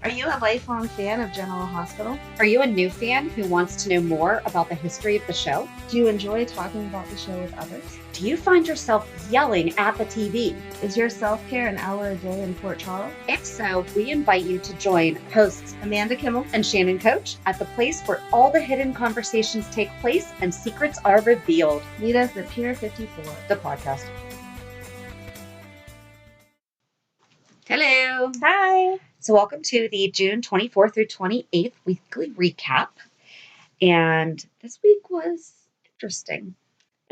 Are you a lifelong fan of General Hospital? Are you a new fan who wants to know more about the history of the show? Do you enjoy talking about the show with others? Do you find yourself yelling at the TV? Is your self-care an hour a day in Port Charles? If so, we invite you to join hosts Amanda Kimmel and Shannon Coach at the place where all the hidden conversations take place and secrets are revealed. Meet us at Pier 54, the podcast. Hello. Hi. So welcome to the June 24th through 28th weekly recap. And this week was interesting.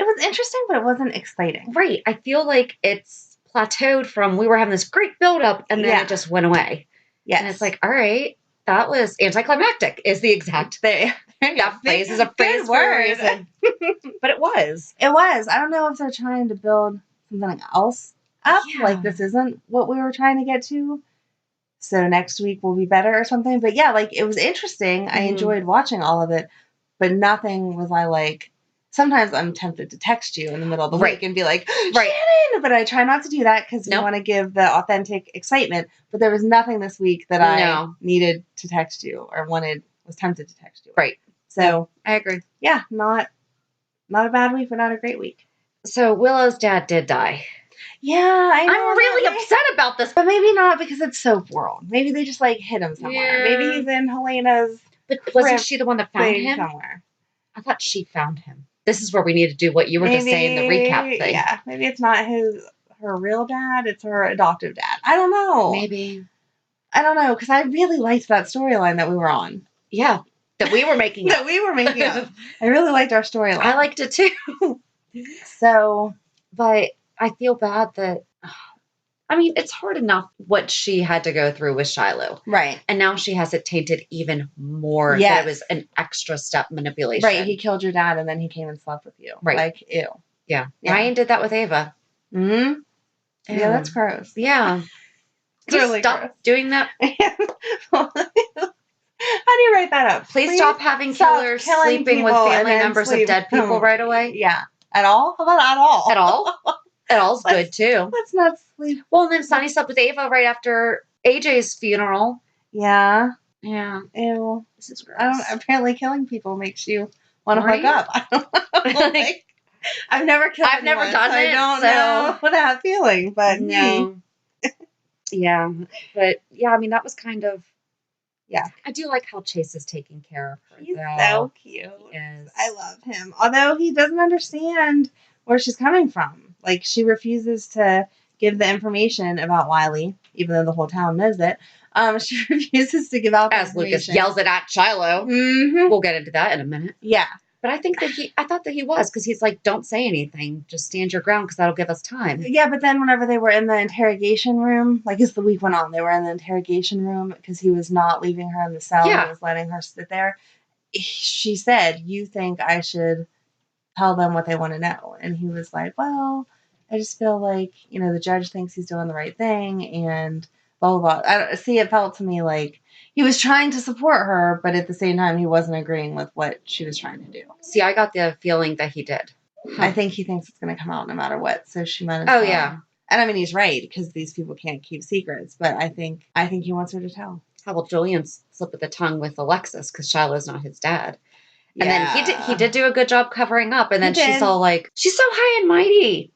It was interesting, but it wasn't exciting. Right. I feel like it's plateaued from we were having this great buildup and then it just went away. Yes. And it's like, all right, that was anticlimactic is the exact thing. That phrase is a phrase for a reason. But it was. It was. I don't know if they're trying to build something else up. Yeah. Like this isn't what we were trying to get to. So next week will be better or something. But yeah, like it was interesting. I enjoyed watching all of it, but nothing was like, sometimes I'm tempted to text you in the middle of the week and be like, Shannon! But I try not to do that because we want to give the authentic excitement. But there was nothing this week that I needed to text you or was tempted to text you. Right. So I agree. Yeah, not a bad week, but not a great week. So Willow's dad did die. Yeah, I know. I'm really upset about this. But maybe not because it's Soap World. Maybe they just hit him somewhere. Yeah. Maybe he's in Helena's. But wasn't she the one that found him? Somewhere. I thought she found him. This is where we need to do what you were just saying, the recap thing. Yeah, maybe it's not her real dad. It's her adoptive dad. I don't know. Maybe. I don't know, because I really liked that storyline that we were on. Yeah, that we were making up. That we were making up. I really liked our storyline. I liked it too. So, but I feel bad that, I mean, it's hard enough what she had to go through with Shiloh. Right. And now she has it tainted even more. Yes. That it was an extra step manipulation. Right. He killed your dad and then he came and slept with you. Right. Like, ew. Yeah. Ryan did that with Ava. Mm-hmm. Yeah, that's gross. Yeah. Please really stop doing that. How do you write that up? Please stop having killers sleeping with family members of dead people right away. Yeah. At all? How about at all? At all? At all's good too. Let's not sleep. Well, and then Sonny slept with Ava right after AJ's funeral. Yeah. Yeah. Ew. This is gross. Apparently killing people makes you want to hook up. I don't know. I've never killed anyone, done it. I don't know what that feeling, but no. Yeah. But yeah, I mean, that was kind of, I do like how Chase is taking care of her. He's so cute. He is. I love him. Although he doesn't understand where she's coming from. Like, she refuses to give the information about Wiley, even though the whole town knows it. She refuses to give out the information. As Lucas yells it at Shiloh. Mm-hmm. We'll get into that in a minute. Yeah. But I thought that he was, because he's like, don't say anything. Just stand your ground, because that'll give us time. Yeah, but then whenever they were in the interrogation room, like as the week went on, they were in the interrogation room because he was not leaving her in the cell. Yeah. He was letting her sit there. She said, you think I should tell them what they want to know? And he was like, well, I just feel like, the judge thinks he's doing the right thing and blah, blah, blah. It felt to me like he was trying to support her, but at the same time, he wasn't agreeing with what she was trying to do. See, I got the feeling that he did. I think he thinks it's going to come out no matter what, so she might as well. Oh, yeah. And I mean, he's right, because these people can't keep secrets, but I think he wants her to tell. How will Julian slip of the tongue with Alexis, because Shiloh's not his dad. And then he did do a good job covering up, and then she's all like, she's so high and mighty.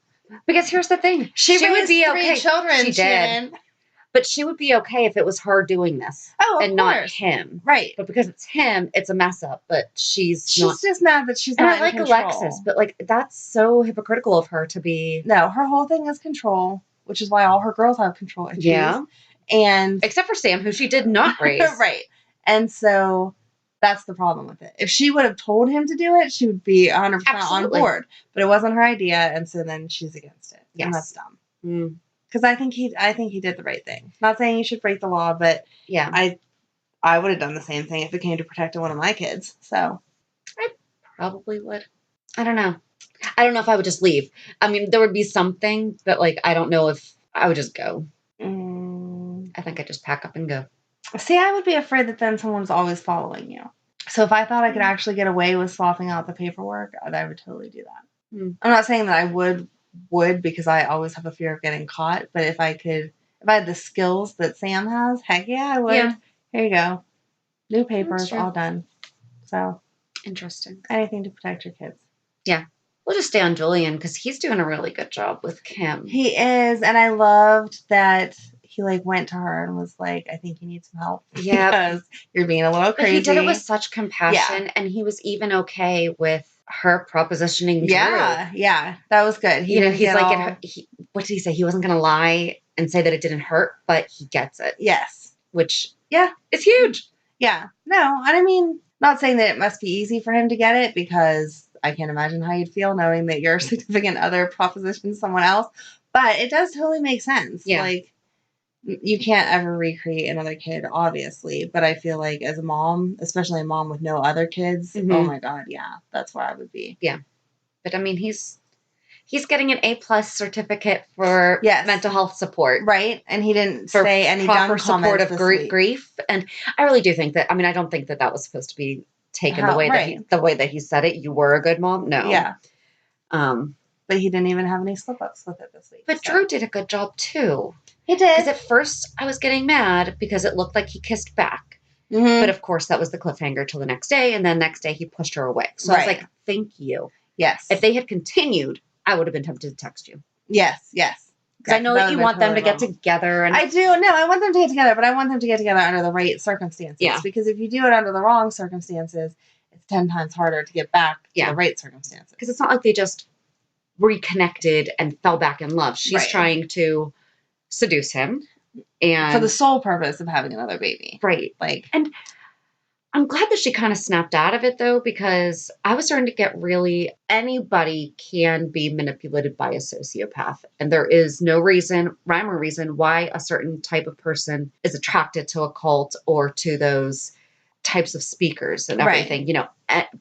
Because here's the thing. She would be okay. Children, she did. But she would be okay if it was her doing this. Oh, and not him. Right. But because it's him, it's a mess up. But she's just mad that she's not in control. And I like Alexis, but that's so hypocritical of her to be. No, her whole thing is control, which is why all her girls have control issues. Yeah. And except for Sam, who she did not raise. Right. And so that's the problem with it. If she would have told him to do it, she would be 100% on board. But it wasn't her idea, and so then she's against it. Yes. And that's dumb. Because I think he did the right thing. Not saying you should break the law, but yeah, I would have done the same thing if it came to protecting one of my kids. So I probably would. I don't know. I don't know if I would just leave. I mean, there would be something, but I don't know if I would just go. I think I'd just pack up and go. See, I would be afraid that then someone's always following you. So if I thought I could actually get away with swapping out the paperwork, I would totally do that. I'm not saying that I would because I always have a fear of getting caught. But if I had the skills that Sam has, heck yeah, I would. Yeah. There you go. New papers, all done. So. Interesting. Anything to protect your kids. Yeah. We'll just stay on Julian because he's doing a really good job with Kim. He is. And I loved that he went to her and was like, I think you need some help. Yeah. Because you're being a little crazy. But he did it with such compassion. Yeah. And he was even okay with her propositioning Drew. Yeah. That was good. He's like, what did he say? He wasn't going to lie and say that it didn't hurt, but he gets it. Yes. Which, is huge. Yeah. No, and I mean, not saying that it must be easy for him to get it, because I can't imagine how you'd feel knowing that your significant other propositions someone else, but it does totally make sense. Yeah. Like, you can't ever recreate another kid, obviously, but I feel like as a mom, especially a mom with no other kids, oh my God, yeah, that's where I would be. Yeah. But I mean, he's getting an A+ certificate for mental health support. Right. And he didn't say any proper support of grief. And I really do think that, I mean, I don't think that was supposed to be taken the way that he said it. You were a good mom. No. Yeah. But he didn't even have any slip-ups with it this week. But Drew did a good job too. He did. Because at first I was getting mad because it looked like he kissed back. Mm-hmm. But of course that was the cliffhanger till the next day. And then next day he pushed her away. So I was like, thank you. Yes. If they had continued, I would have been tempted to text you. Yes. Because I know that you want them to get together. And I do. No, I want them to get together, but I want them to get together under the right circumstances. Yeah. Because if you do it under the wrong circumstances, it's 10 times harder to get back to the right circumstances. Because it's not like they just reconnected and fell back in love. She's trying to seduce him. And for the sole purpose of having another baby. Right. And I'm glad that she kind of snapped out of it, though, because I was starting to get anybody can be manipulated by a sociopath. And there is no rhyme or reason why a certain type of person is attracted to a cult or to those types of speakers and everything.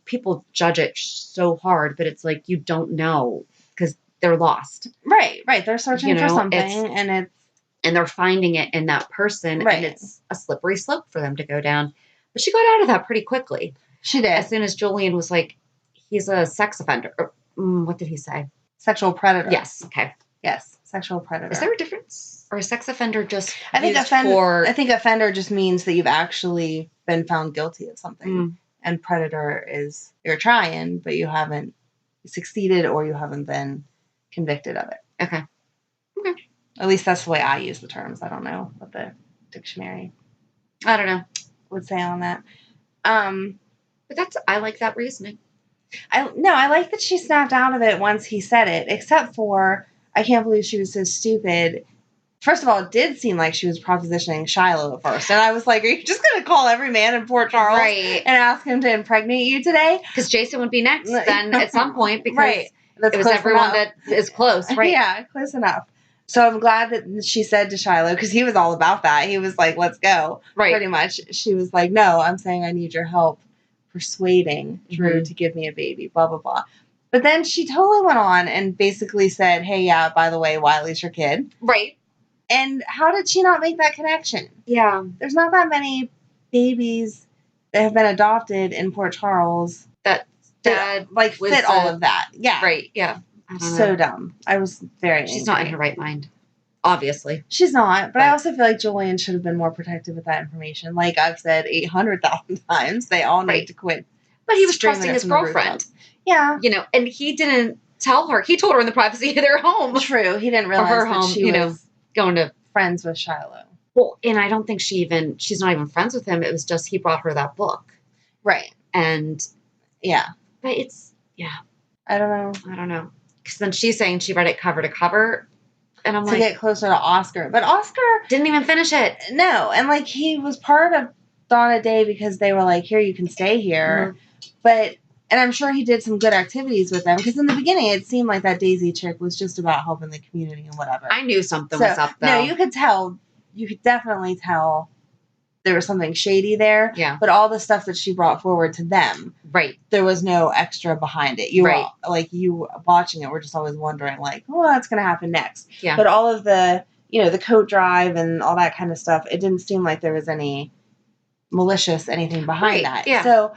People judge it so hard, but it's like, you don't know because they're lost. Right. They're searching for something and they're finding it in that person. And it's a slippery slope for them to go down. But she got out of that pretty quickly. She did. As soon as Julian was like, he's a sex offender. What did he say? Sexual predator. Yes. Okay. Yes. Sexual predator. Is there a difference? Or a sex offender just I think offender just means that you've actually been found guilty of something. And predator is you're trying, but you haven't succeeded or you haven't been convicted of it. Okay. At least that's the way I use the terms. I don't know what the dictionary I don't know. would say on that. But I like that reasoning. I like that she snapped out of it once he said it, except for I can't believe she was so stupid. First of all, it did seem like she was propositioning Shiloh at first. And I was like, are you just going to call every man in Port Charles and ask him to impregnate you today? Because Jason would be next then at some point because That's it was everyone that is close, right? Yeah, close enough. So I'm glad that she said to Shiloh, because he was all about that. He was like, let's go. Pretty much. She was like, no, I'm saying I need your help persuading Drew to give me a baby, blah, blah, blah. But then she totally went on and basically said, hey, yeah, by the way, Wiley's your kid. Right. And how did she not make that connection? Yeah. There's not that many babies that have been adopted in Port Charles that dad fit all of that. Yeah. Right. Yeah. So dumb. I was very angry. She's not in her right mind. Obviously. She's not. But I also feel like Julian should have been more protective with that information. Like I've said 800,000 times, they all need to quit. But he was trusting his girlfriend. Yeah. And he didn't tell her. He told her in the privacy of their home. True. He didn't realize her that home, she was going to friends with Shiloh. Well, and I don't think she's not even friends with him. It was just he brought her that book. Right. And yeah. But I don't know. Because then she's saying she read it cover to cover. And I'm to get closer to Oscar. But Oscar didn't even finish it. No. And he was part of Dawn a Day because they were like, here, you can stay here. Mm-hmm. And I'm sure he did some good activities with them. Because in the beginning, it seemed like that Daisy chick was just about helping the community and whatever. I knew something was up, though. No, you could tell. You could definitely tell there was something shady there. Yeah. But all the stuff that she brought forward to them. Right. There was no extra behind it. You were, you watching it, we're just always wondering, what's going to happen next? Yeah. But all of the, the coat drive and all that kind of stuff, it didn't seem like there was any malicious anything behind that. Yeah. So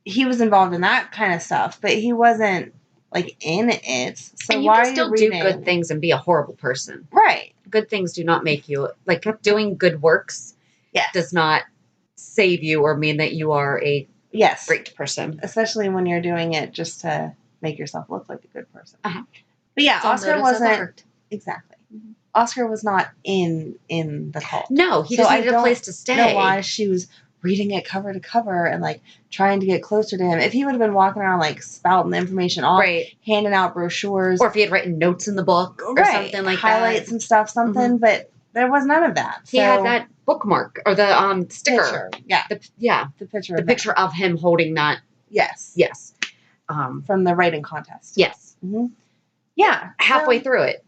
he was involved in that kind of stuff, but he wasn't in it. So and you can still do good things and be a horrible person. Right. Good things do not make you doing good works. Yes. Does not save you or mean that you are a great person. Especially when you're doing it just to make yourself look like a good person. Uh-huh. But yeah, Oscar wasn't exactly. Mm-hmm. Oscar was not in the cult. No, he just needed a place to stay. I don't know why she was reading it cover to cover and like trying to get closer to him. If he would have been walking around like spouting the information off, handing out brochures, or if he had written notes in the book or something like highlight that, some stuff, something. Mm-hmm. But there was none of that. He had that bookmark or the sticker. Picture. The picture of him holding that. Yes. From the writing contest. Yes. Mm-hmm. Yeah. Halfway through it,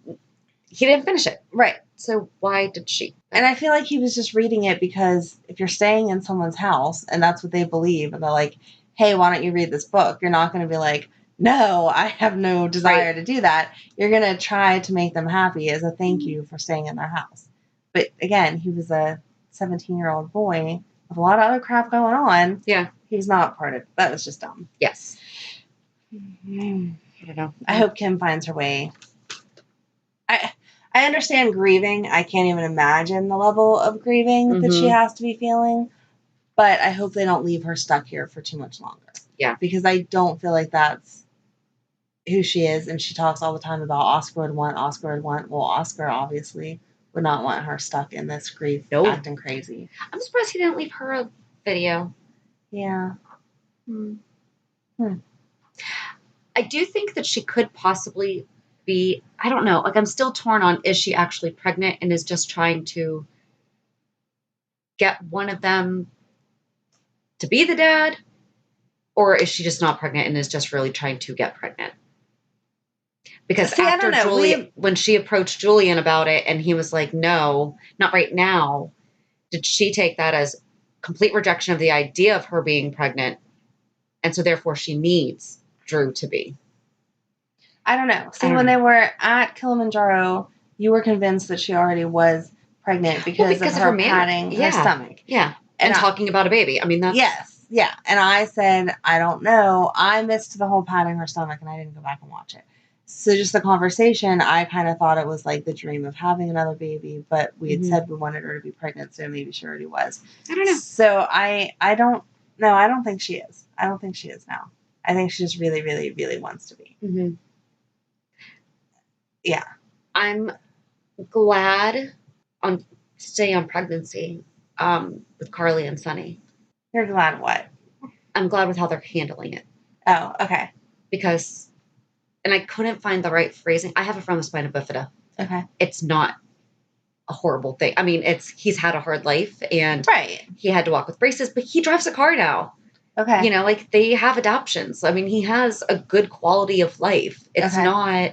he didn't finish it. Right. So why did she? And I feel like he was just reading it because if you're staying in someone's house and that's what they believe, and they're like, hey, why don't you read this book? You're not going to be like, no, I have no desire to do that. You're going to try to make them happy as a thank you for staying in their house. But again, he was a 17-year-old boy with a lot of other crap going on. Yeah. He's not part of it. That was just dumb. Yes. I don't know. I hope Kim finds her way. I understand grieving. I can't even imagine the level of grieving that she has to be feeling. But I hope they don't leave her stuck here for too much longer. Yeah. Because I don't feel like that's who she is. And she talks all the time about Oscar would want. Well, Oscar obviously would not want her stuck in this grief, acting crazy. I'm surprised he didn't leave her a video. Yeah. I do think that she could possibly be, I don't know, like I'm still torn on, is she actually pregnant and is just trying to get one of them to be the dad? Or is she just not pregnant and is just really trying to get pregnant? Because after Julian, when she approached Julian about it and he was like, no, not right now, did she take that as complete rejection of the idea of her being pregnant? And so therefore she needs Drew to be. I don't know. See, when they were at Kilimanjaro, you were convinced that she already was pregnant because of her patting her stomach. Yeah. And talking about a baby. I mean, that's... Yes. Yeah. And I said, I don't know. I missed the whole patting her stomach and I didn't go back and watch it. So just the conversation, I kind of thought it was like the dream of having another baby, but we had said we wanted her to be pregnant, so maybe she already was. I don't know. So I don't think she is. I don't think she is now. I think she just really, really, really wants to be. Mm-hmm. Yeah. I'm glad stay on pregnancy with Carly and Sonny. You're glad what? I'm glad with how they're handling it. Oh, okay. Because, and I couldn't find the right phrasing. I have a friend with spina bifida. Okay. It's not a horrible thing. I mean, he's had a hard life and he had to walk with braces, but he drives a car now. Okay. You know, like they have adoptions. I mean, he has a good quality of life. It's not...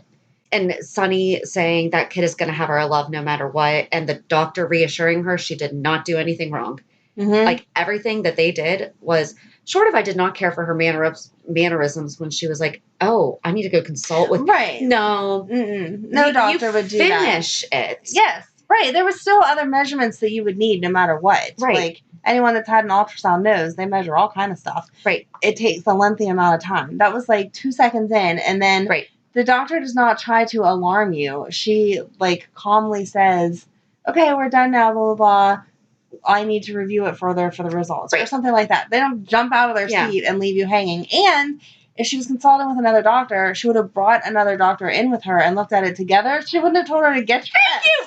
And Sonny saying that kid is going to have our love no matter what. And the doctor reassuring her she did not do anything wrong. Mm-hmm. Like everything that they did was short of, I did not care for her mannerisms when she was like, oh, I need to go consult with. Right. No. No doctor would do that. Finish it. Yes. Right. There were still other measurements that you would need no matter what. Right. Like anyone that's had an ultrasound knows they measure all kind of stuff. Right. It takes a lengthy amount of time. That was like 2 seconds in. And then. Right. The doctor does not try to alarm you. She, like, calmly says, okay, we're done now, blah, blah, blah. I need to review it further for the results. Or something like that. They don't jump out of their seat and leave you hanging. And if she was consulting with another doctor, she would have brought another doctor in with her and looked at it together. She wouldn't have told her to get dressed. Thank you!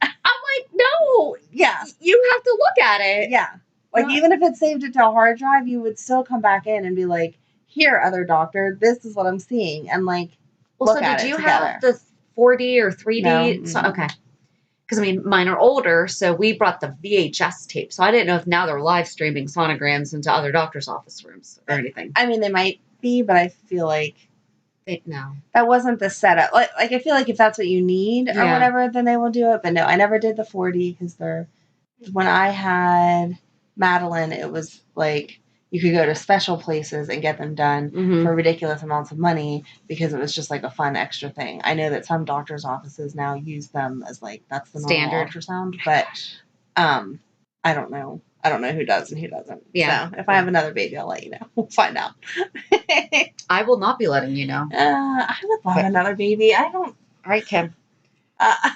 I'm like, no. Yeah. You have to look at it. Yeah. Like, even if it saved it to a hard drive, you would still come back in and be like, here, other doctor, this is what I'm seeing. And, like, well, so did you have the 4D or 3D? No. So, okay. Because, I mean, mine are older, so we brought the VHS tape. So I didn't know if now they're live streaming sonograms into other doctors' office rooms or anything. I mean, they might be, but I feel like... No. That wasn't the setup. Like I feel like if that's what you need or whatever, then they will do it. But no, I never did the 4D because when I had Madeline, it was like... You could go to special places and get them done for ridiculous amounts of money because it was just like a fun extra thing. I know that some doctors' offices now use them as like that's the normal ultrasound, but I don't know. I don't know who does and who doesn't. Yeah. So if I have another baby, I'll let you know. We'll find out. I will not be letting you know. I would love another baby. I don't. All right, Kim. I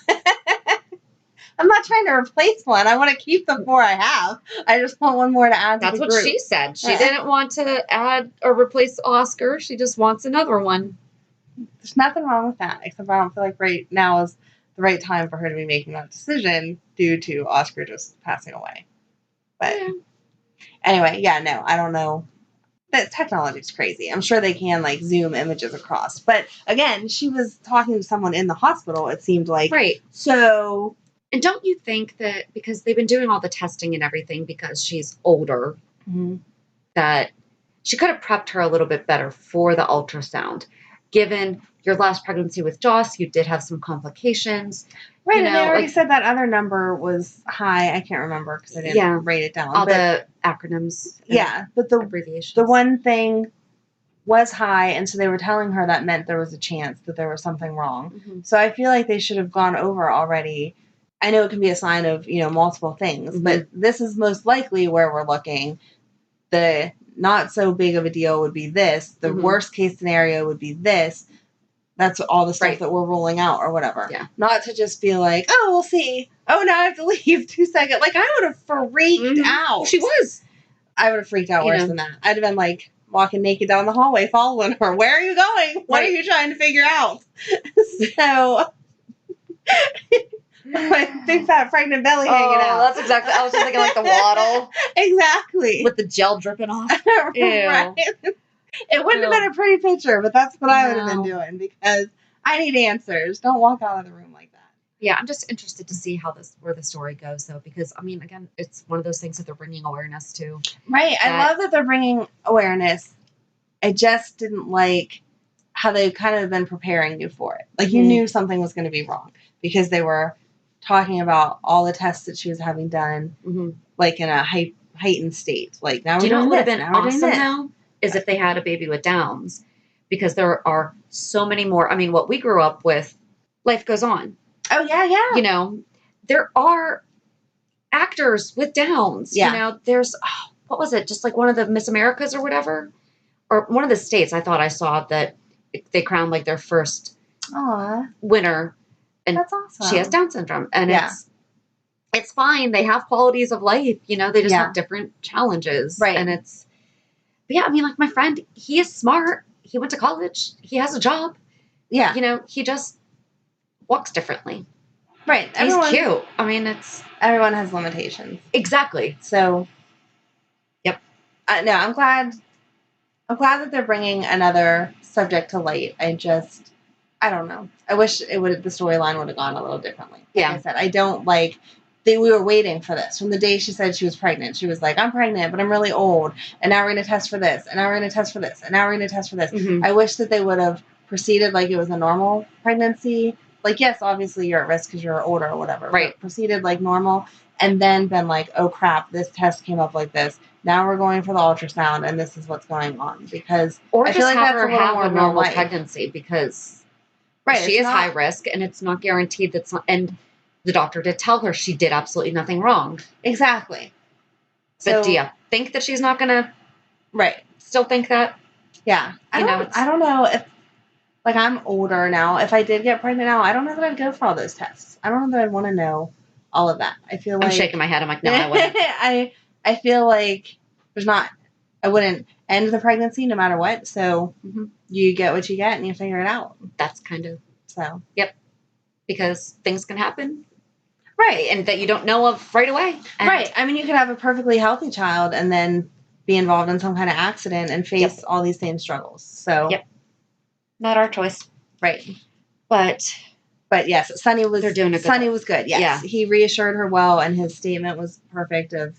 I'm not trying to replace one. I want to keep the 4 I have. I just want one more to add to the group. That's what she said. She didn't want to add or replace Oscar. She just wants another one. There's nothing wrong with that, except I don't feel like right now is the right time for her to be making that decision due to Oscar just passing away. But anyway, no, I don't know. That technology's crazy. I'm sure they can like zoom images across. But again, she was talking to someone in the hospital, it seemed like. Right. So. And don't you think that because they've been doing all the testing and everything because she's older, that she could have prepped her a little bit better for the ultrasound? Given your last pregnancy with Joss, you did have some complications. Right, and they already said that other number was high. I can't remember because I didn't write it down. All the acronyms. But the abbreviations. The one thing was high, and so they were telling her that meant there was a chance that there was something wrong. So I feel like they should have gone over already. I know it can be a sign of, multiple things, but this is most likely where we're looking. The not so big of a deal would be this. The worst case scenario would be this. That's all the stuff that we're rolling out or whatever. Yeah. Not to just be like, oh, we'll see. Oh, now I have to leave 2 seconds. Like, I would have freaked out. She was. I would have freaked out worse than that. I'd have been like walking naked down the hallway following her. Where are you going? What are you trying to figure out? So, my big fat pregnant belly hanging out. That's exactly. I was just thinking like the waddle. Exactly. With the gel dripping off. Right. It wouldn't have been a pretty picture, but that's what I would have been doing because I need answers. Don't walk out of the room like that. Yeah, I'm just interested to see where the story goes, though, because, I mean, again, it's one of those things that they're bringing awareness to. Right. I love that they're bringing awareness. I just didn't like how they kind of been preparing you for it. Like, you knew something was going to be wrong because they were talking about all the tests that she was having done, like, in a heightened state. Like, now we're doing this. Do you know what would have been awesome now? Is if they had a baby with Downs, because there are so many more. I mean, what we grew up with, life goes on. Oh, yeah. There are actors with Downs. Yeah. There's, what was it? Just like one of the Miss Americas or whatever? Or one of the states I thought I saw that they crowned like their first winner. And that's awesome. She has Down syndrome. And it's fine. They have qualities of life. They just have different challenges. Right. And but yeah, I mean, like my friend, he is smart. He went to college. He has a job. Yeah. He just walks differently. Right. He's cute. I mean, everyone has limitations. Exactly. So, yep. No, I'm glad that they're bringing another subject to light. I don't know. I wish the storyline would have gone a little differently. Like I said, I don't like. We were waiting for this. From the day she said she was pregnant, she was like, I'm pregnant, but I'm really old. And now we're going to test for this. And now we're going to test for this. And now we're going to test for this. I wish that they would have proceeded like it was a normal pregnancy. Like, yes, obviously you're at risk because you're older or whatever. Right. But proceeded like normal. And then been like, oh, crap, this test came up like this. Now we're going for the ultrasound, and this is what's going on. Because I feel like that's a little more normal pregnancy because she is high risk, and it's not guaranteed that's not. And the doctor did tell her she did absolutely nothing wrong. Exactly. But do you think that she's not going to still think that? Yeah. I don't know if, like, I'm older now. If I did get pregnant now, I don't know that I'd go for all those tests. I don't know that I'd want to know all of that. I feel like... I'm shaking my head. I'm like, no, I wouldn't. I feel like I wouldn't end the pregnancy no matter what. So you get what you get and you figure it out. That's kind of... So. Yep. Because things can happen. Right. And that you don't know of right away. Right. I mean, you could have a perfectly healthy child and then be involved in some kind of accident and face all these same struggles. So. Yep. Not our choice. Right. But yes, Sonny was good. Yes. Yeah. He reassured her well, and his statement was perfect of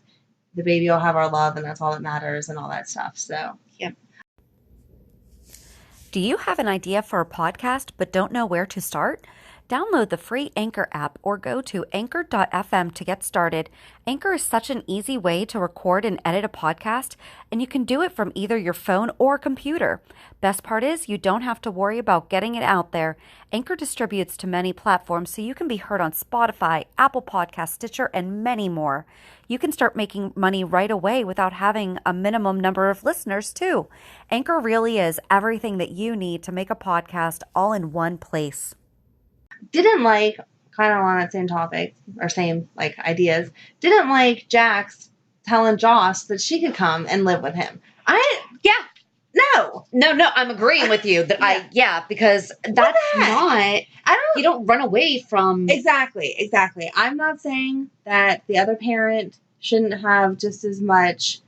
the baby will have our love and that's all that matters and all that stuff. So. Yep. Do you have an idea for a podcast but don't know where to start? Download the free Anchor app or go to anchor.fm to get started. Anchor is such an easy way to record and edit a podcast, and you can do it from either your phone or computer. Best part is you don't have to worry about getting it out there. Anchor distributes to many platforms, so you can be heard on Spotify, Apple Podcasts, Stitcher, and many more. You can start making money right away without having a minimum number of listeners, too. Anchor really is everything that you need to make a podcast all in one place. Didn't like kind of on that same topic or same like ideas, didn't like Jax telling Joss that she could come and live with him. No, I'm agreeing with you that because that's not, you don't run away from. Exactly. I'm not saying that the other parent shouldn't have just as much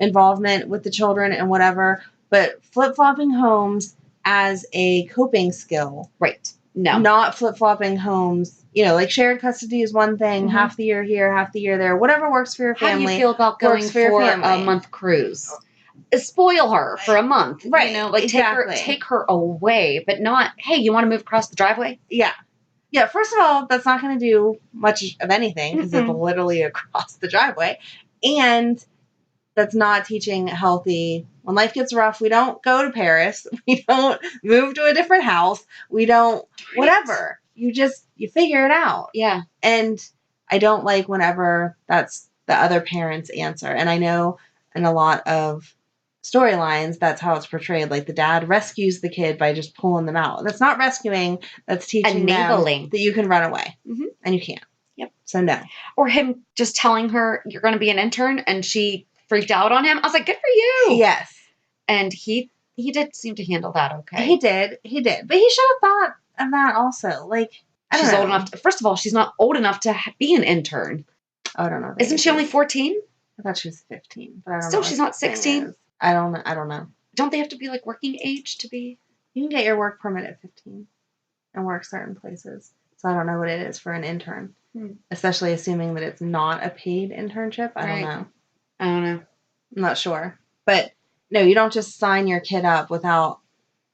involvement with the children and whatever, but flip-flopping homes as a coping skill. Right. No. Not flip-flopping homes. You know, like shared custody is one thing, half the year here, half the year there, whatever works for your family. How do you feel about going for a month cruise? Spoil her for a month. Right. You know, like take her away, but not, hey, you want to move across the driveway? Yeah. Yeah, first of all, that's not going to do much of anything because it's literally across the driveway. And that's not teaching healthy. When life gets rough, we don't go to Paris. We don't move to a different house. We don't, whatever. You figure it out. Yeah. And I don't like whenever that's the other parent's answer. And I know in a lot of storylines, that's how it's portrayed. Like the dad rescues the kid by just pulling them out. That's not rescuing. That's teaching them that you can run away. And you can't. Yep. So no. Or him just telling her, you're going to be an intern, and she freaked out on him. I was like, good for you. Yes. And he did seem to handle that okay. He did. But he should have thought of that also. Like, she's old enough. First of all, she's not old enough to be an intern. Oh, I don't know. Isn't she only 14? I thought she was 15. But I don't Still, know she's not 16? I don't know. Don't they have to be like working age to be? You can get your work permit at 15 and work certain places. So I don't know what it is for an intern. Especially assuming that it's not a paid internship. I don't know. I'm not sure. But no, you don't just sign your kid up without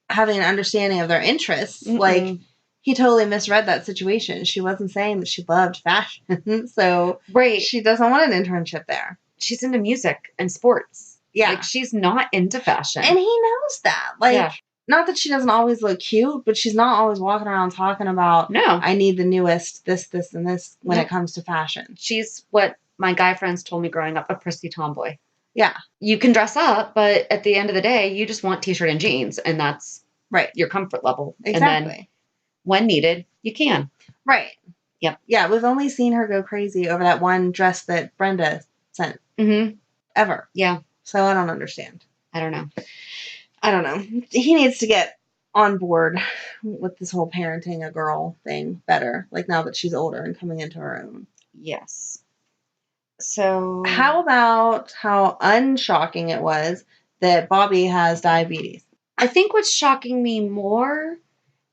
having an understanding of their interests. Like, he totally misread that situation. She wasn't saying that she loved fashion. So she doesn't want an internship there. She's into music and sports. Yeah. Like, she's not into fashion. And he knows that. Like, not that she doesn't always look cute, but she's not always walking around talking about, I need the newest this, and this when it comes to fashion. She's what my guy friends told me growing up, a prissy tomboy. Yeah. You can dress up, but at the end of the day, you just want t-shirt and jeans, and that's your comfort level. Exactly. And then when needed, you can. Right. Yep. Yeah, we've only seen her go crazy over that one dress that Brenda sent. Ever. Yeah. So I don't understand. I don't know. He needs to get on board with this whole parenting a girl thing better. Like, now that she's older and coming into her own. Yes. So how about how unshocking it was that Bobby has diabetes? I think what's shocking me more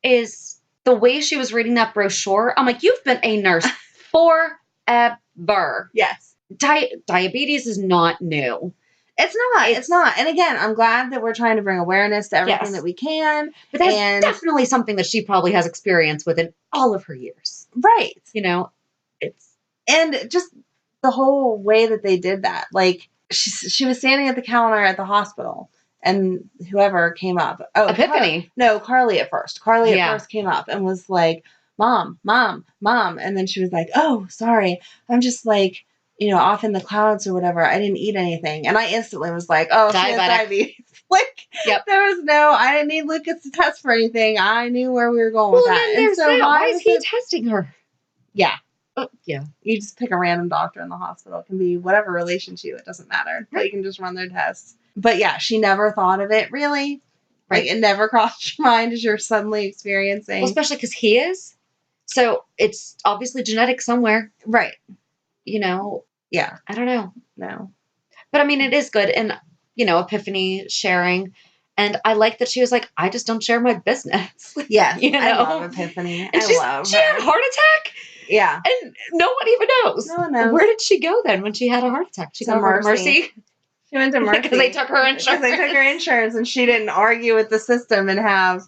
is the way she was reading that brochure. I'm like, you've been a nurse forever. Yes. Diabetes is not new. It's not. And again, I'm glad that we're trying to bring awareness to everything that we can. But that's definitely something that she probably has experience with in all of her years. Right. You know, and just the whole way that they did that. Like, she was standing at the counter at the hospital, and whoever came up. Oh, Epiphany. Carly at first. Carly at first came up and was like, Mom. And then she was like, oh, sorry. I'm just like, off in the clouds or whatever. I didn't eat anything. And I instantly was like, oh, she has diabetes. Like, there was I didn't need Lucas to test for anything. I knew where we were going with that. And so why is he testing her? Yeah. Yeah. You just pick a random doctor in the hospital. It can be whatever relation to you. It doesn't matter. Right. They can just run their tests. But yeah, she never thought of it, really. Right. Like, it never crossed your mind as you're suddenly experiencing. Well, especially because he is. So it's obviously genetic somewhere. Right. Yeah. I don't know. No. But I mean, it is good. And, Epiphany sharing. And I like that she was like, I just don't share my business. Yes. I love Epiphany. And she had a heart attack. Yeah. And no one even knows. No one knows. Where did she go then when she had a heart attack? She got over to Mercy. She went to Mercy. Because they took her insurance. And she didn't argue with the system and have.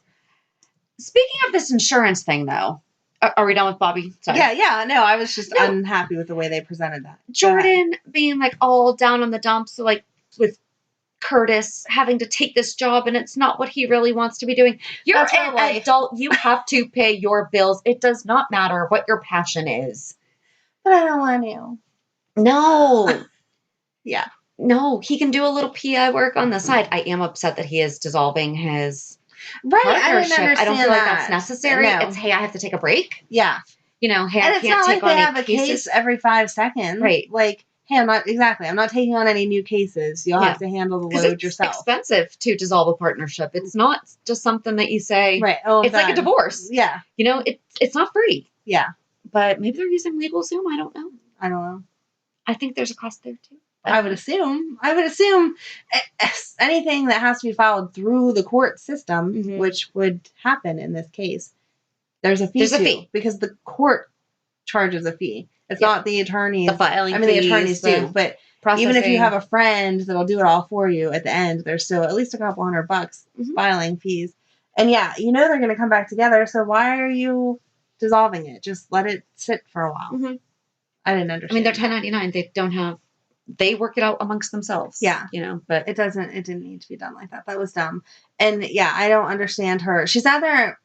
Speaking of this insurance thing, though. Are we done with Bobby? Sorry. Yeah. No, I was just unhappy with the way they presented that. Jordan being like all down on the dumps, like with Curtis having to take this job and it's not what he really wants to be doing. You're an adult. You have to pay your bills. It does not matter what your passion is. But I don't want to. No. Yeah. No, he can do a little PI work on the side. I am upset that he is dissolving his partnership. I didn't understand I don't feel that. like that's necessary. No. It's, hey, I have to take a break. Yeah. hey, and I can't take on they any have a case every 5 seconds. Right. Like, hey, I'm not taking on any new cases. You'll have to handle the load yourself. It's expensive to dissolve a partnership. It's not just something that you say. Right. Oh, it's like a divorce. Yeah. It's not free. Yeah. But maybe they're using LegalZoom. I don't know. I think there's a cost there too. I would assume anything that has to be filed through the court system, which would happen in this case, there's a fee. Because the court charges a fee. It's not the attorneys. The filing fees. The attorneys do, but processing. Even if you have a friend that'll do it all for you at the end, there's still at least a couple $100 filing fees. And yeah, they're going to come back together. So why are you dissolving it? Just let it sit for a while. I didn't understand. They're 1099. They work it out amongst themselves. Yeah. But it didn't need to be done like that. That was dumb. And yeah, I don't understand her. She sat there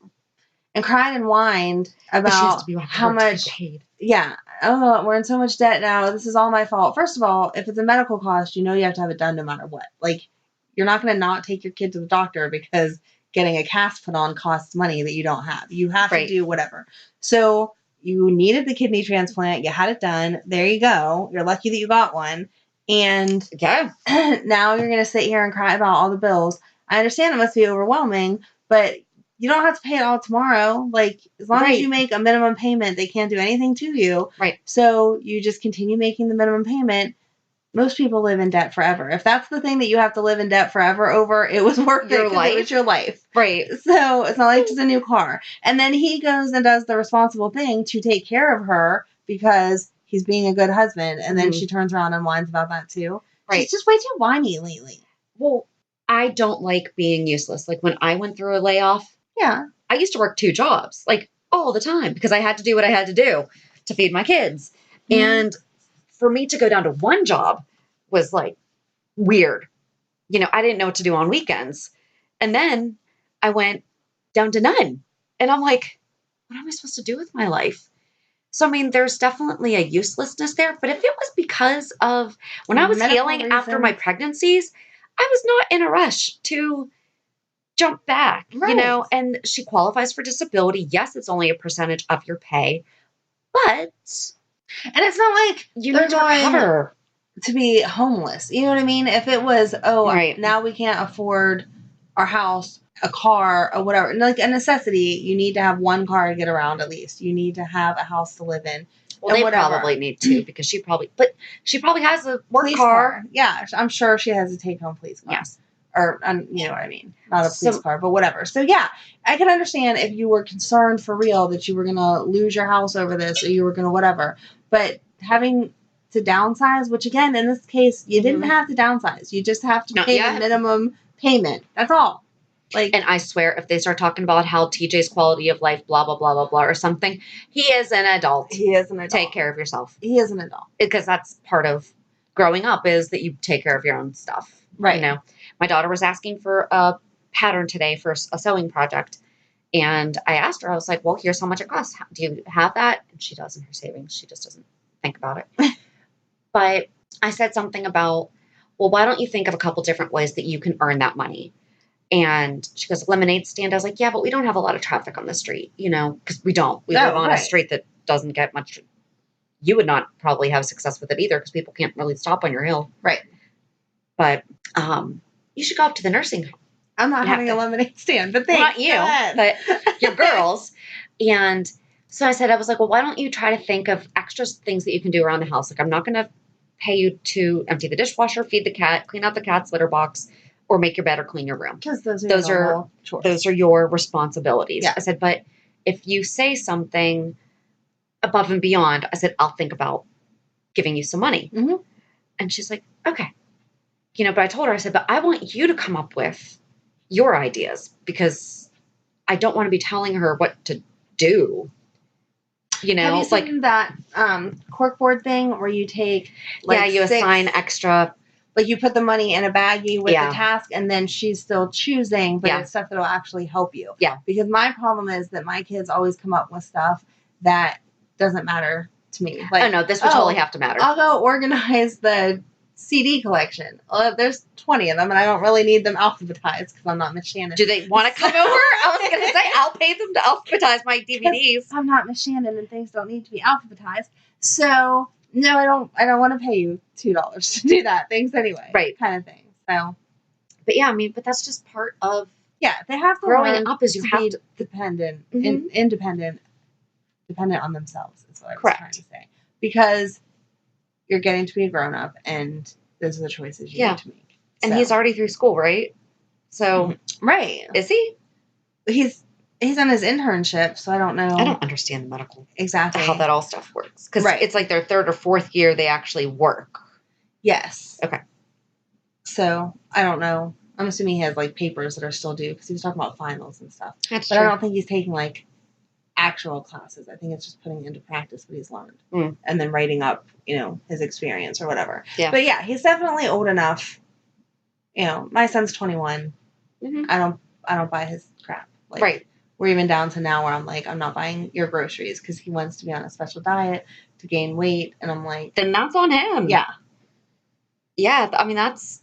and cried and whined about how much paid. Yeah. Oh, we're in so much debt now. This is all my fault. First of all, if it's a medical cost, you have to have it done no matter what. Like, you're not going to not take your kid to the doctor because getting a cast put on costs money that you don't have. You have to do whatever. So you needed the kidney transplant. You had it done. There you go. You're lucky that you got one. And now you're going to sit here and cry about all the bills. I understand it must be overwhelming, but you don't have to pay it all tomorrow. Like, as long as you make a minimum payment, they can't do anything to you. Right. So you just continue making the minimum payment. Most people live in debt forever. If that's the thing that you have to live in debt forever over, it was worth it because it was your life. Right. So it's not like just a new car. And then he goes and does the responsible thing to take care of her because he's being a good husband. And then she turns around and whines about that too. Right. She's just way too whiny lately. Well, I don't like being useless. Like, when I went through a layoff, I used to work 2 jobs, like, all the time, because I had to do what I had to do to feed my kids. And for me to go down to 1 job was, like, weird. I didn't know what to do on weekends. And then I went down to none. And I'm like, what am I supposed to do with my life? So, there's definitely a uselessness there. But if it was because of when I was healing after my pregnancies, I was not in a rush to jump back, and she qualifies for disability. Yes, it's only a percentage of your pay, but and it's not like you need to recover to be homeless. You know what I mean? If it was, now we can't afford our house, a car, or whatever, like a necessity, you need to have 1 car to get around at least. You need to have a house to live in. Well, they probably need to because she probably has a work car. Yeah, I'm sure she has a take-home police car. Yes. Or, you know what I mean? Not a police car, but whatever. So, yeah, I can understand if you were concerned for real that you were going to lose your house over this or you were going to whatever. But having to downsize, which, again, in this case, you didn't have to downsize. You just have to pay the minimum payment. That's all. And I swear, if they start talking about how TJ's quality of life, blah, blah, blah, blah, blah, or something, he is an adult. He is an adult. Take care of yourself. He is an adult. Because that's part of growing up is that you take care of your own stuff. Right. My daughter was asking for a pattern today for a sewing project. And I asked her, I was like, well, here's how much it costs. Do you have that? And she does in her savings. She just doesn't think about it. But I said something about, well, why don't you think of a couple different ways that you can earn that money? And she goes, lemonade stand. I was like, yeah, but we don't have a lot of traffic on the street, because we don't. We live on a street that doesn't get much. You would not probably have success with it either because people can't really stop on your hill. Right. But you should go up to the nursing home. I'm not having a lemonade stand, but thanks. Not you, but your girls. And so I was like, well, why don't you try to think of extra things that you can do around the house? Like, I'm not going to pay you to empty the dishwasher, feed the cat, clean out the cat's litter box, or make your bed or clean your room. Because those are your responsibilities. Yeah. I said, but if you say something above and beyond, I said, I'll think about giving you some money. Mm-hmm. And she's like, okay. But I told her, I said, but I want you to come up with your ideas because I don't want to be telling her what to do. Have you seen that corkboard thing where you take you assign extra. Like you put the money in a baggie with the task and then she's still choosing, but it's stuff that will actually help you. Yeah. Because my problem is that my kids always come up with stuff that doesn't matter to me. Like, oh no, this would totally have to matter. I'll go organize the CD collection. There's 20 of them, and I don't really need them alphabetized because I'm not Miss Shannon. Do they want to come over? I was going to say, I'll pay them to alphabetize my DVDs. I'm not Miss Shannon, and things don't need to be alphabetized. So, no, I don't want to pay you $2 to do that. Thanks anyway. Right. Kind of thing. So, but yeah, I mean, but that's just part of they have to growing up is you have to dependent, independent, dependent on themselves is what I was trying to say. Because you're getting to be a grown up, and those are the choices you need to make. And he's already through school, right? So, right. Is he? He's on his internship, so I don't know. I don't understand the medical exactly how that all stuff works because it's like their 3rd or 4th year they actually work. Yes. Okay. So I don't know. I'm assuming he has like papers that are still due because he was talking about finals and stuff. That's true. I don't think he's taking like actual classes. I think it's just putting into practice what he's learned and then writing up, his experience or whatever. Yeah. But yeah, he's definitely old enough. My son's 21. Mm-hmm. I don't buy his crap. Like, right. We're even down to now where I'm like, I'm not buying your groceries because he wants to be on a special diet to gain weight, and I'm like, then that's on him. Yeah. Yeah. I mean, that's.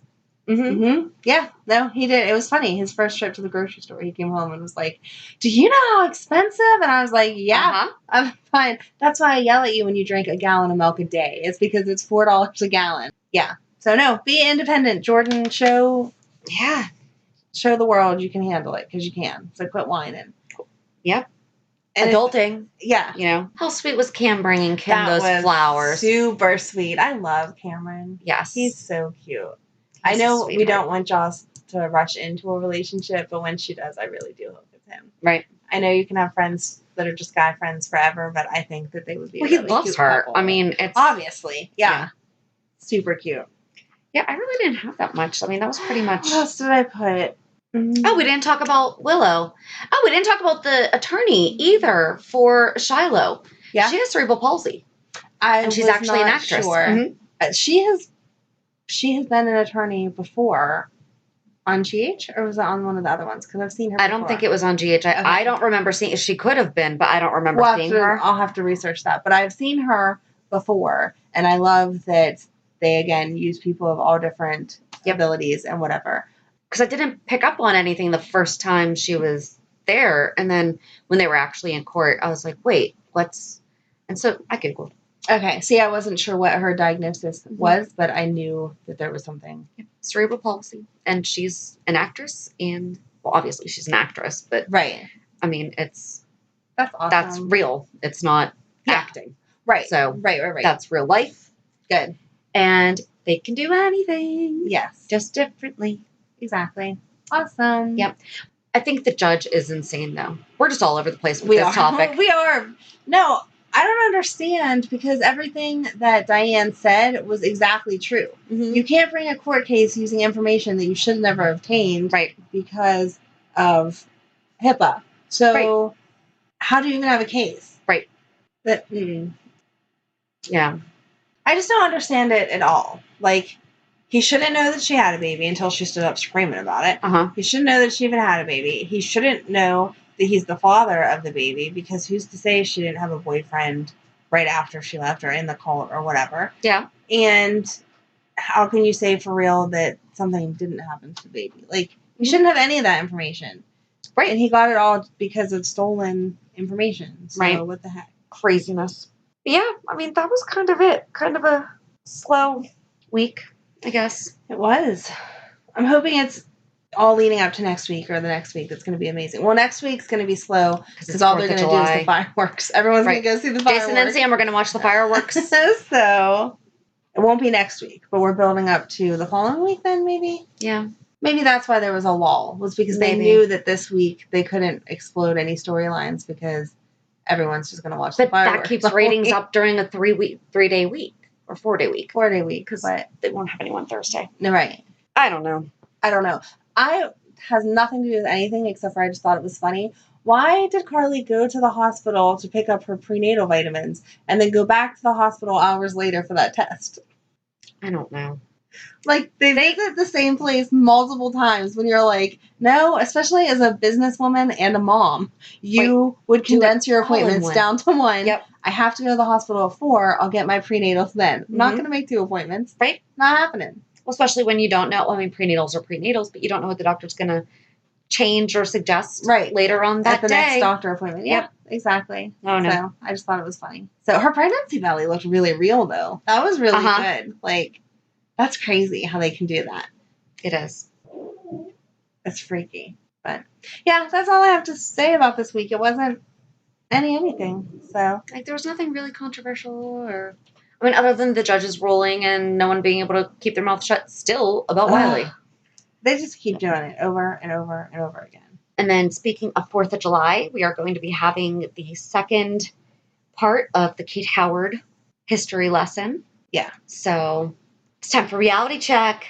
Mm-hmm. Mm-hmm. Yeah, no, he did. It was funny. His first trip to the grocery store, he came home and was like, "Do you know how expensive?" And I was like, "Yeah, I'm fine. That's why I yell at you when you drink a gallon of milk a day. It's because it's $4 a gallon." Yeah. So no, be independent, Jordan. Show the world you can handle it because you can. So quit whining. Yep. And adulting. Yeah. How sweet was Cam bringing Kim those flowers? Super sweet. I love Cameron. Yes. He's so cute. I know we don't want Joss to rush into a relationship, but when she does, I really do hope it's him. Right. I know you can have friends that are just guy friends forever, but I think that they would be. Well, he loves her. Couple. I mean, it's obviously, yeah, super cute. Yeah, I really didn't have that much. I mean, that was pretty much. What else did I put? Oh, we didn't talk about Willow. Oh, we didn't talk about the attorney either for Shiloh. Yeah, she has cerebral palsy, and she's actually an actress. Sure. Mm-hmm. She has been an attorney before on GH, or was it on one of the other ones? Because I've seen her before. I don't think it was on GH. I don't remember seeing. She could have been, but I don't remember seeing her. I'll have to research that. But I've seen her before, and I love that they again use people of all different abilities and whatever. Because I didn't pick up on anything the first time she was there, and then when they were actually in court, I was like, "Wait, what's?" And so I Googled. Okay, see, I wasn't sure what her diagnosis was, but I knew that there was something. Cerebral palsy. And she's an actress, and, well, obviously she's an actress, but, right. I mean, that's awesome. That's real. It's not acting. Right. So, right. That's real life. Good. And they can do anything. Yes. Just differently. Exactly. Awesome. Yep. I think the judge is insane, though. We're just all over the place with this topic. We are. No, I don't understand because everything that Diane said was exactly true. Mm-hmm. You can't bring a court case using information that you should never have obtained because of HIPAA. So how do you even have a case? Right. That, yeah. I just don't understand it at all. Like, he shouldn't know that she had a baby until she stood up screaming about it. Uh-huh. He shouldn't know that she even had a baby. He shouldn't know that he's the father of the baby because who's to say she didn't have a boyfriend right after she left or in the cult or whatever. Yeah. And how can you say for real that something didn't happen to the baby? Like, you shouldn't have any of that information. Right. And he got it all because of stolen information. So what the heck? Craziness. Yeah, I mean, that was kind of it. Kind of a slow week, I guess. It was. I'm hoping it's all leading up to next week or the next week. That's going to be amazing. Well, next week's going to be slow because all they're going to do is the fireworks. Everyone's going to go see the fireworks. Jason and Sam are going to watch the fireworks. So it won't be next week, but we're building up to the following week then, maybe? Yeah. Maybe that's why there was a lull, was because they knew that this week they couldn't explode any storylines because everyone's just going to watch the fireworks. But that keeps ratings up during a 3-day week or 4-day week. 4-day week. Because they won't have anyone Thursday. Right. I don't know. Has nothing to do with anything except for I just thought it was funny. Why did Carly go to the hospital to pick up her prenatal vitamins and then go back to the hospital hours later for that test? I don't know. Like, they visit the same place multiple times when you're like, no, especially as a businesswoman and a mom, you would condense your appointments down to one. Yep. I have to go to the hospital at 4. I'll get my prenatals then. I'm not going to make 2 appointments. Right. Not happening. Well, especially when you don't know. I mean, prenatals are prenatals, but you don't know what the doctor's going to change or suggest later on that at the day. Next doctor appointment. Yep, exactly. Oh, no. So I just thought it was funny. So her pregnancy belly looked really real, though. That was really good. Like, that's crazy how they can do that. It is. It's freaky. But, yeah, that's all I have to say about this week. It wasn't anything. So, like, there was nothing really controversial or... I mean, other than the judges ruling and no one being able to keep their mouth shut still about Wiley. They just keep doing it over and over and over again. And then speaking of 4th of July, we are going to be having the second part of the Kate Howard history lesson. Yeah. So it's time for reality check.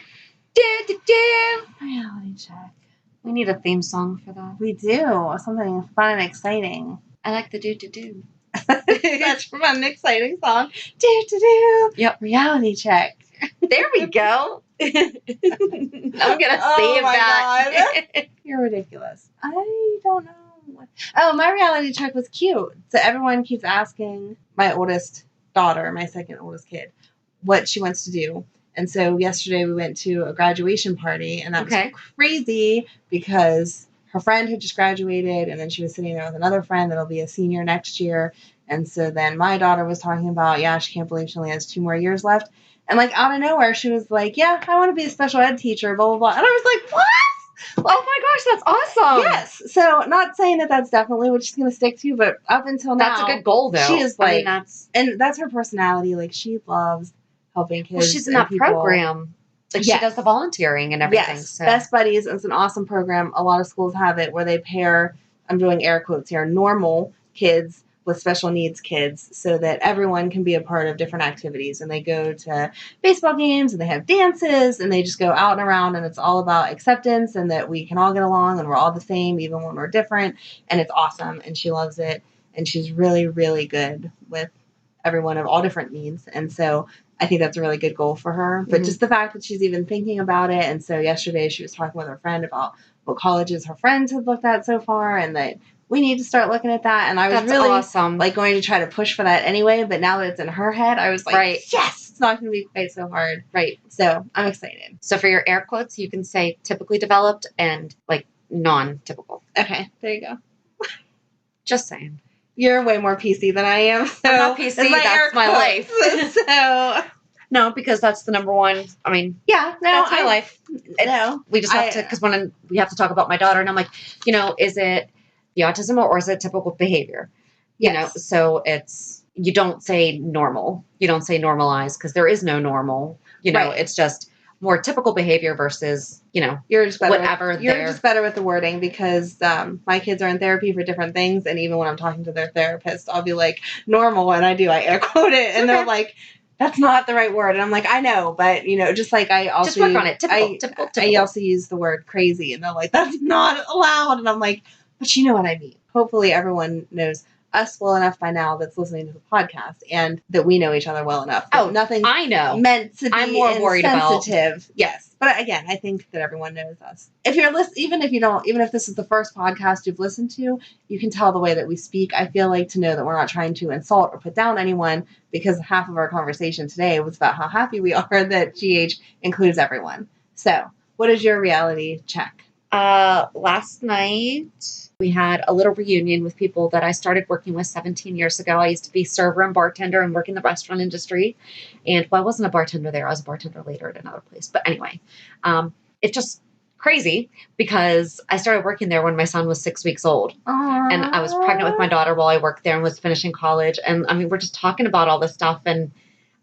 Reality check. We need a theme song for that. We do. Something fun and exciting. I like the do. That's a fun and exciting song. Do. Yep. Reality check. There we go. I'm going to save that. God. You're ridiculous. I don't know. Oh, my reality check was cute. So everyone keeps asking my oldest daughter, my second oldest kid, what she wants to do. And so yesterday we went to a graduation party, and that was crazy because her friend had just graduated, and then she was sitting there with another friend that'll be a senior next year. And so then my daughter was talking about, she can't believe she only has 2 more years left. And, like, out of nowhere, she was like, yeah, I want to be a special ed teacher, blah, blah, blah. And I was like, what? Like, oh, my gosh, that's awesome. Yes. So, not saying that that's definitely what she's going to stick to, but up until now. That's a good goal, though. She is like, and that's her personality. Like, she loves helping kids. Well, she's in that program. Like, she does the volunteering and everything. Yes. So. Best Buddies is an awesome program. A lot of schools have it where they pair, I'm doing air quotes here, normal kids with special needs kids so that everyone can be a part of different activities. And they go to baseball games and they have dances and they just go out and around, and it's all about acceptance and that we can all get along and we're all the same even when we're different. And it's awesome. And she loves it. And she's really, really good with everyone of all different needs. And so I think that's a really good goal for her. But just the fact that she's even thinking about it. And so yesterday she was talking with her friend about what colleges her friends have looked at so far and that we need to start looking at that. And I was really awesome. Like going to try to push for that anyway. But now that it's in her head, I was like, yes, it's not going to be quite so hard. Right. So I'm excited. So for your air quotes, you can say typically developed and like non-typical. Okay. There you go. Just saying. You're way more PC than I am. So I'm not PC. That's my life. So no, because that's the number one. I mean, that's my life. We just have to, because when we have to talk about my daughter, and I'm like, is it the autism or is it typical behavior? You know, so you don't say normal. You don't say normalized because there is no normal. It's just more typical behavior versus, you're just better whatever. You're just better with the wording because my kids are in therapy for different things. And even when I'm talking to their therapist, I'll be like normal. And I air quote it. And they're like, that's not the right word. And I'm like, I know, but just like I also just work on it. Typical. I also use the word crazy and they're like, that's not allowed. And I'm like, but you know what I mean. Hopefully everyone knows us well enough by now that's listening to the podcast and that we know each other well enough. Nothing I know meant to be I'm more worried about. Yes. But again, I think that everyone knows us. If you're even if this is the first podcast you've listened to, you can tell the way that we speak. I feel like to know that we're not trying to insult or put down anyone because half of our conversation today was about how happy we are that GH includes everyone. So what is your reality check? Last night we had a little reunion with people that I started working with 17 years ago. I used to be server and bartender and work in the restaurant industry. And I wasn't a bartender there. I was a bartender later at another place. But anyway, it's just crazy because I started working there when my son was 6 weeks old. Aww. And I was pregnant with my daughter while I worked there and was finishing college. And I mean, we're just talking about all this stuff. And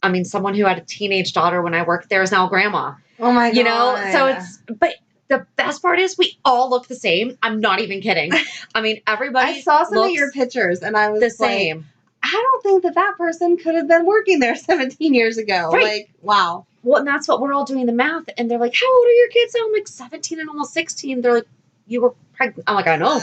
I mean, someone who had a teenage daughter when I worked there is now a grandma. Oh my God. So but the best part is we all look the same. I'm not even kidding. I mean, everybody I saw some of your pictures and I was the same. I don't think that person could have been working there 17 years ago. Right. Like, wow. Well, and that's what we're all doing the math. And they're like, how old are your kids now? I'm like 17 and almost 16. They're like, you were pregnant. I'm like, I know.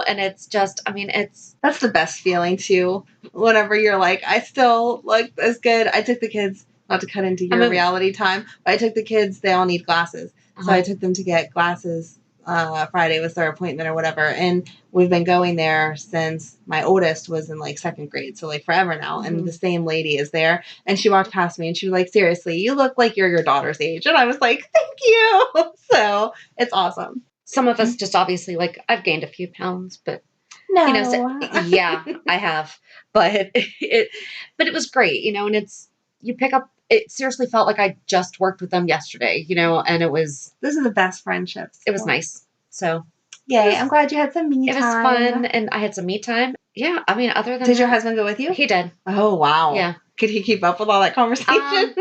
And it's just, I mean, that's the best feeling too. Whenever you're like, I still look as good. I took the kids, not to cut into your reality time, but I took the kids, they all need glasses. So I took them to get glasses Friday was their appointment or whatever. And we've been going there since my oldest was in like second grade. So like forever now. And the same lady is there. And she walked past me and she was like, seriously, you look like you're your daughter's age. And I was like, thank you. So it's awesome. Some of us just obviously like, I've gained a few pounds, but no. You know, yeah, I have, but it was great, you know, and you pick up, it seriously felt like I just worked with them yesterday, you know, and those are the best friendships. It was nice. So yay. I'm glad you had some me time. It was fun. And I had some me time. Yeah. I mean, other than Did your husband go with you? He did. Oh, wow. Yeah. Could he keep up with all that conversation?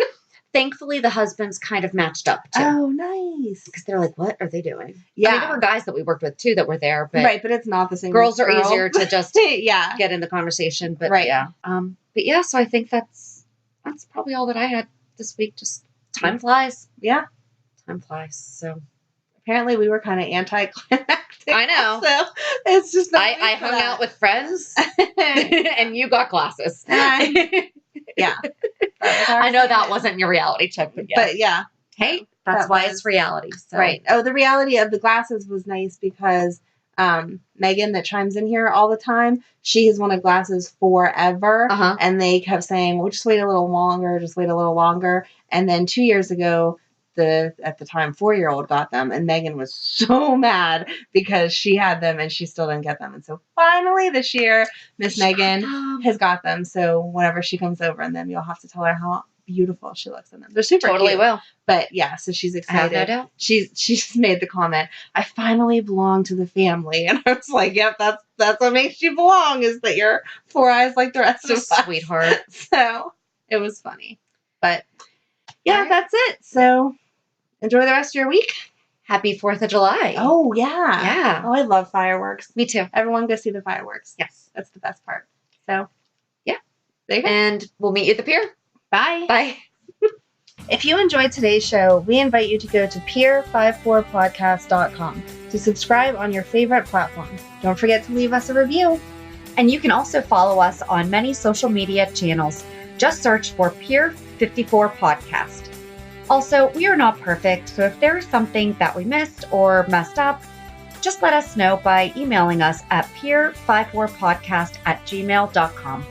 Thankfully, the husbands kind of matched up too. Oh, nice. Because they're like, what are they doing? Yeah. I mean, there were guys that we worked with too that were there, but right, but it's not the same. Girls are easier to just yeah. get in the conversation. But yeah. But yeah, so I think that's probably all that I had this week. Just time flies. Yeah. Time flies. So apparently we were kind of anticlimactic. I know. So it's just I hung out with friends and you got glasses. Yeah. I know that wasn't your reality check, but yeah. But yeah. Hey, that's why it's reality. So. Right. Oh, the reality of the glasses was nice because Megan that chimes in here all the time, she has wanted glasses forever. And they kept saying, well, just wait a little longer, just wait a little longer. And then 2 years ago, at the time 4-year-old got them, and Megan was so mad because she had them and she still didn't get them. And so finally this year, Miss Megan has got them. So whenever she comes over in them, you'll have to tell her how beautiful she looks in them. They're super totally cute. Will. But yeah, so she's excited. I have no doubt. She's made the comment, I finally belong to the family. And I was like, yep, that's what makes you belong, is that you're 4 eyes like the rest of us. Sweetheart. So it was funny. But yeah, that's it. So enjoy the rest of your week. Happy 4th of July. Oh, yeah. Yeah. Oh, I love fireworks. Me too. Everyone go see the fireworks. Yes. That's the best part. So, yeah. There you go. And we'll meet you at the pier. Bye. Bye. If you enjoyed today's show, we invite you to go to pier54podcast.com to subscribe on your favorite platform. Don't forget to leave us a review. And you can also follow us on many social media channels. Just search for Pier 54 Podcast. Also, we are not perfect, so if there is something that we missed or messed up, just let us know by emailing us at pier54podcast@gmail.com.